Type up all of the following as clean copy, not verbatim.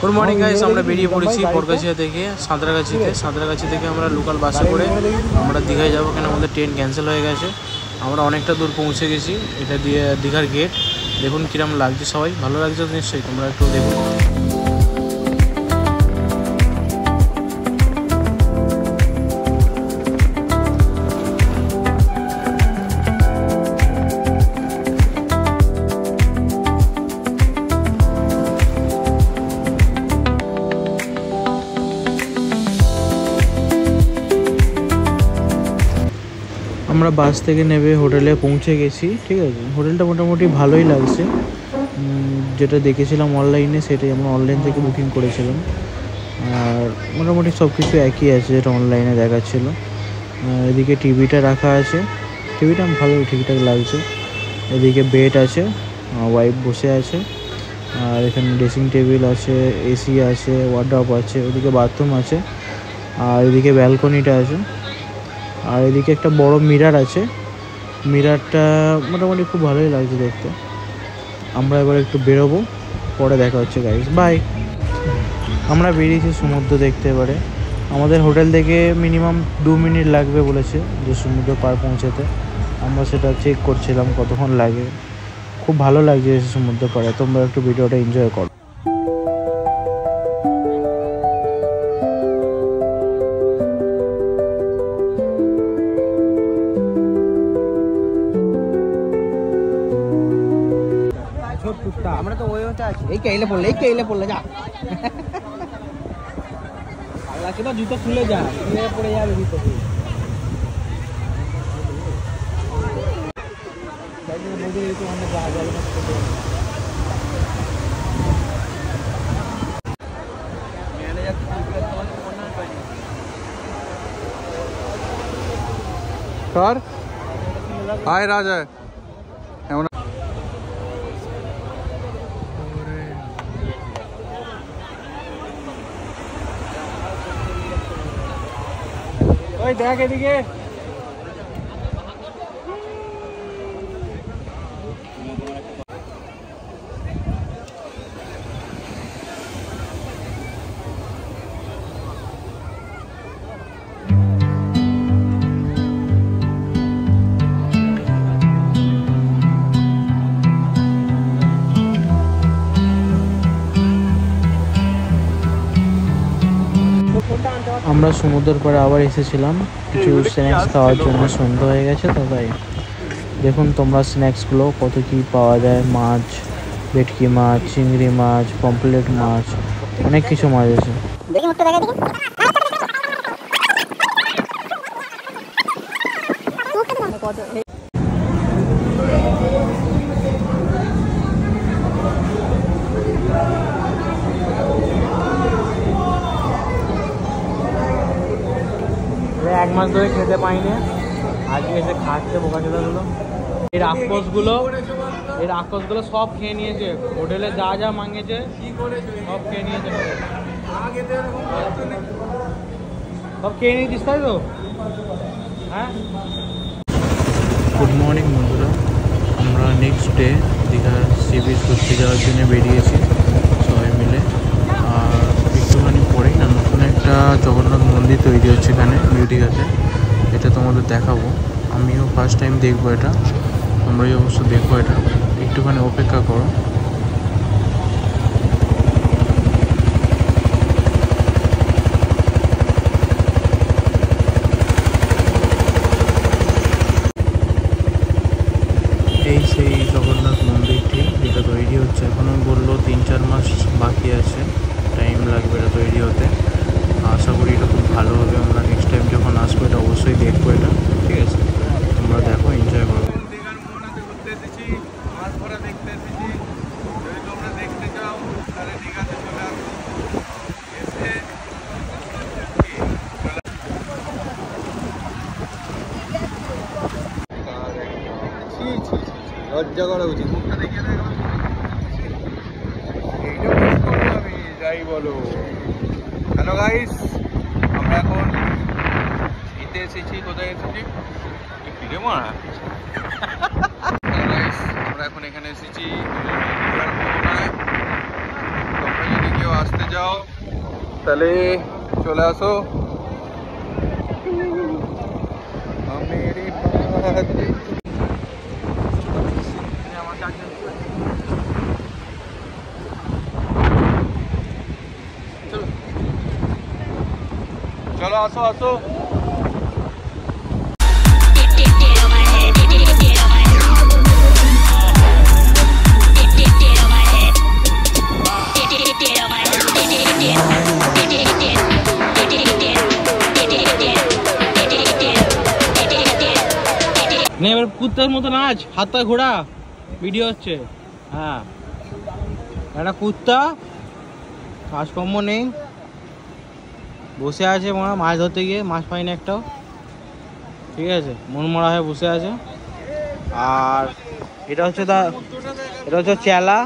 Good morning guys, আমরা বেরিয়ে পড়েছি বরগাছিয়া থেকে সাঁতরাগাছি থেকে আমরা লোকাল বাসে করে আমরা দীঘায় যাবো। কেন আমাদের ট্রেন ক্যান্সেল হয়ে গেছে। আমরা অনেকটা দূর পৌঁছে গেছি। এটা দিয়ে দীঘার গেট। দেখুন কিরম লাগছে, সবাই ভালো লাগছে নিশ্চয়ই, তোমরা একটু দেখুন। আমরা বাস থেকে নেমে হোটেলে পৌঁছে গেছি। ঠিক আছে, হোটেলটা মোটামুটি ভালোই লাগছে। যেটা দেখেছিলাম অনলাইনে সেটাই আমরা অনলাইন থেকে বুকিং করেছিলাম। আর মোটামুটি সব কিছু একই আছে যেটা অনলাইনে দেখাচ্ছিলো। এদিকে টিভিটা রাখা আছে, টিভিটা ভালোই ঠিকঠাক লাগছে। এদিকে বেড আছে, ওয়াইফ বসে আছে। আর এখানে ড্রেসিং টেবিল আছে, এসি আছে, ওয়ার্ডরোব আছে, ওদিকে বাথরুম আছে। আর এদিকে ব্যালকনিটা আছে। আর এদিকে একটা বড় মিরার আছে। মিরারটা মোটামুটি খুব ভালোই লাগছে দেখতে। আমরা এবার একটু বেরোবো, পরে দেখা হচ্ছে গাইস, বাই। আমরা বেরিয়েছি সমুদ্র দেখতে। এবারে আমাদের হোটেল থেকে মিনিমাম 2 মিনিট লাগবে বলেছে যে সমুদ্র পার পৌঁছাতে। আমরা সেটা চেক করছিলাম কতক্ষণ লাগে। খুব ভালো লাগছে সমুদ্র পাড়ে। তোমরা একটু ভিডিওটা এনজয় করো। আমরা তো ওই ওটা আছে, এই কেইলে পড়লে যা আল্লাহ কে জুতো খুলে যা, খুলে পড়ে যাবে ভিতরে। सर हाय राजा দেখ এদিকে। আমরা সমুদ্রের পরে আবার এসেছিলাম কিছু স্ন্যাক্স খাওয়ার জন্য। সন্ধ্যা হয়ে গেছে তো তাই। দেখুন তোমরা স্ন্যাক্সগুলো কত কি পাওয়া যায়। মাছ, ভেটকি মাছ, চিংড়ি মাছ, পমফ্রেট মাছ, অনেক কিছু মাছ আছে। এক মাস ধরে খেতে পাইনি, আজকে এসে খাচ্ছে বোকাচোদাগুলো। এই রাক্ষসগুলো সব খেয়ে নিয়েছে। হোটেলে যা যা মাঙেছে সব খেয়ে নিয়েছে। সব খেয়ে নিয়েছিস তাই তো? হ্যাঁ। গুড মর্নিং বন্ধুরা, আমরা নেক্সট ডে দীঘার সি বিচ ঘুরতে যাওয়ার জন্য বেরিয়েছি সবাই মিলে। আর একটুখানি পরেই না নতুন একটা জগন্নাথ মন্দির তৈরি হচ্ছে এখানে বিউটিঘাটে। এটা তোমাদের দেখাবো। আমিও ফার্স্ট টাইম দেখবো এটা, তোমরাই অবশ্য দেখো। এটা একটুখানি অপেক্ষা করো। এই সেই জগন্নাথ মন্দিরটি যেটা তৈরি হচ্ছে। এখনও বললো 3-4 মাস বাকি আছে, টাইম লাগবে এটা তৈরি হতে। আশা করি এটা খুব ভালো হবে। আমরা নেক্সট টাইম যখন আসবো এটা অবশ্যই দেখবো এটা। ঠিক আছে, তোমরা দেখো, এনজয় করো। লজ্জা করা উচিত। মুখটা দেখিয়ে দেখো, আমি যাই বলো। হ্যালো গাইস, আমরা এখন এতে এসেছি। কোথায় এসেছি? ফিরে মারা। আমরা এখন এখানে এসেছি। তোমরা যদি কেউ আসতে যাও তাহলে চলে আসো। চলো আসো আসো। এবার কুত্তার মতো নাচ, হাতটা ঘোড়া, ভিডিও হচ্ছে। হ্যাঁ, একটা কুত্তা কাজকর্ম নেই, বসে আছে মাছ ধরতে গিয়ে, মাছ পাইনি একটাও। ঠিক আছে, মন মরা হয়ে বসে আছে। আর এটা হচ্ছে চেলা।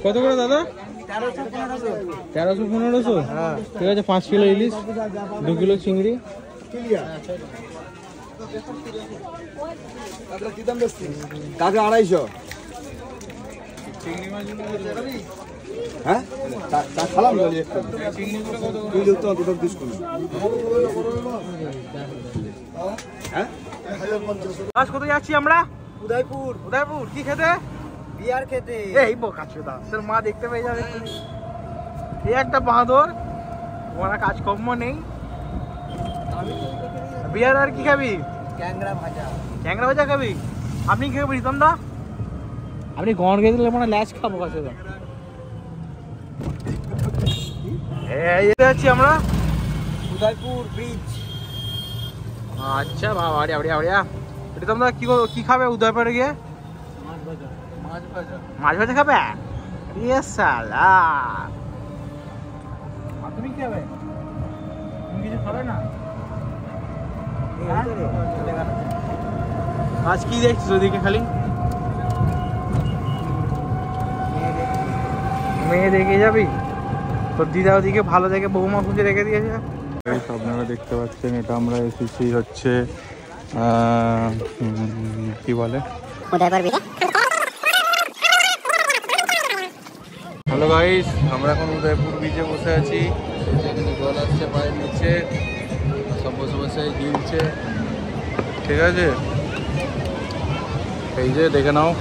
কত করে দাদা? 1300-1500। ঠিক আছে, 5 কিলো ইলিশ, 2 কিলো চিংড়ি। কাকে 250? হ্যাঁ, খালাম কোথায় যাচ্ছি আমরা? উদয়পুর। উদয়পুর কি খেতে? বিয়ার খেতে। এই বোকাচোদা, তোর মা দেখতে পেয়ে যাবে। এই একটা বাঁদর, ওরা কাজকর্ম নেই। বিয়ার আর কি খাবি? ক্যাংরা ভাজা। ট্যাংরা ভাজা খাবি? আপনি কি খাবি রিতম দা? আপনি গড় খেয়ে দিলে মানে ল্যাচ খাবো কাছে। এই যাচ্ছি আমরা উদয়পুর ব্রিজ। আচ্ছা বাবা, আড়িয়া আড়িয়া আড়িয়া। রিতম দা কি খাবে উদয়পুরে গিয়ে? মাছ ভাজা খাবে? ইয়ে সালা, তুমি কি খাবে? তুমি কিছু খাবে না? আজ কি দেখছিস ওদিকে? খালি মেয়ে দেখে যাবি? তোর দিদা ওদিকে ভালো দেখে বৌমা খুঁজে রেখে দিয়েছে। আপনারা দেখতে পাচ্ছেন, এটা আমরা এসেছি হচ্ছে কি বলে, হ্যালো গাইস, আমরা এখন উদয়পুর বিচে বসে আছি। এখানে জল আসছে পায়ের নিচে, সব বসে বসে গিলছে। ঠিক আছে, এই যে দেখে নাও।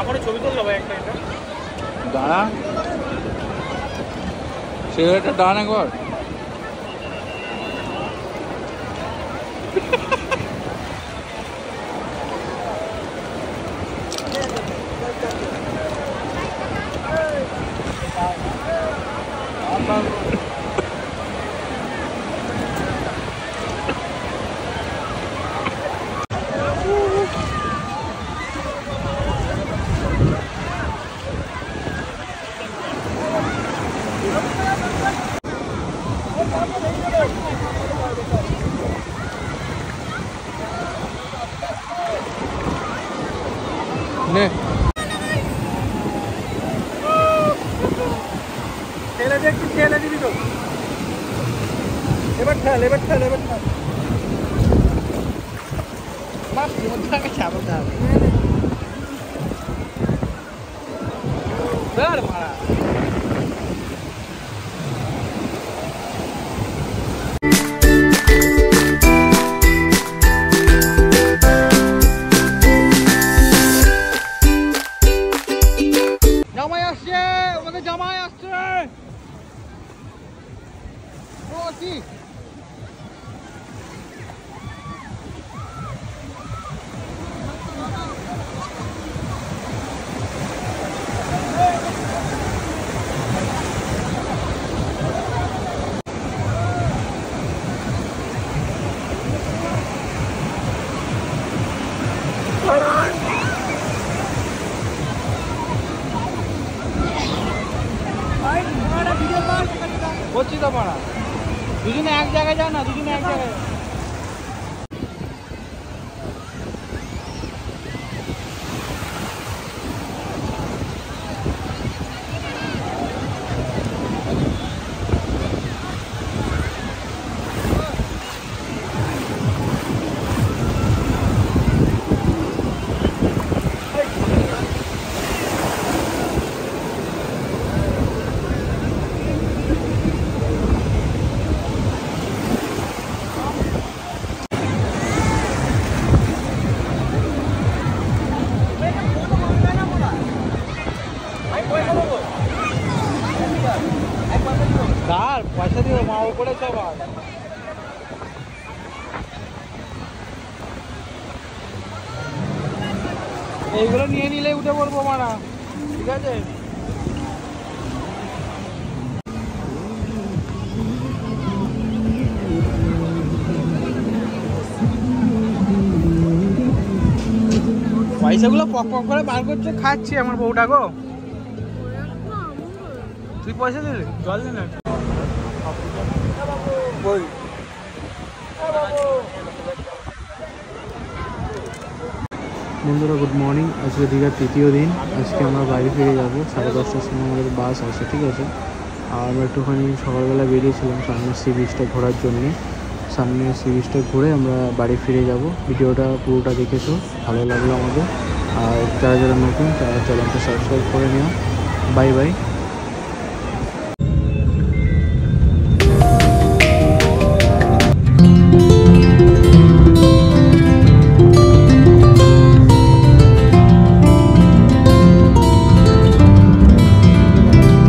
আমার ছবি তুললো ভাই একটা। দাঁড়া, সিগারেটটা ডান একবার। নে ঠেলে দে, একটু ঠেলে দিবি তো। এবার ঠেল, এবার ঠেল, এবার ঠেল। মাছ মধ্যে চাপতে হবে। ধর মারা। পড়েছে আবার। এইগুলো নিয়ে নিলে উঠে পড়বো মারা, ঠিক আছে? পয়সাগুলো পক পক করে বার করছে, খাচ্ছি আমার বউটা গো। তুই পয়সা দিলি? জল দে না। বন্ধুরা গুড মর্নিং। আজকে দীঘার তৃতীয় দিন। আজকে আমরা বাড়ি ফিরে যাবো 10:30টার সময়, আমাদের বাস আছে, ঠিক আছে? আর আমরা একটুখানি সকালবেলা বেরিয়েছিলাম সামনে সি বিচটা ঘোরার জন্যে। সামনে সি বিচটা ঘুরে আমরা বাড়ি ফিরে যাব। ভিডিওটা পুরোটা দেখেছো, ভালো লাগলো আমাদের। আর যারা যারা নতুন তারা চ্যানেলটা সাবস্ক্রাইব করে নিও। Bye bye.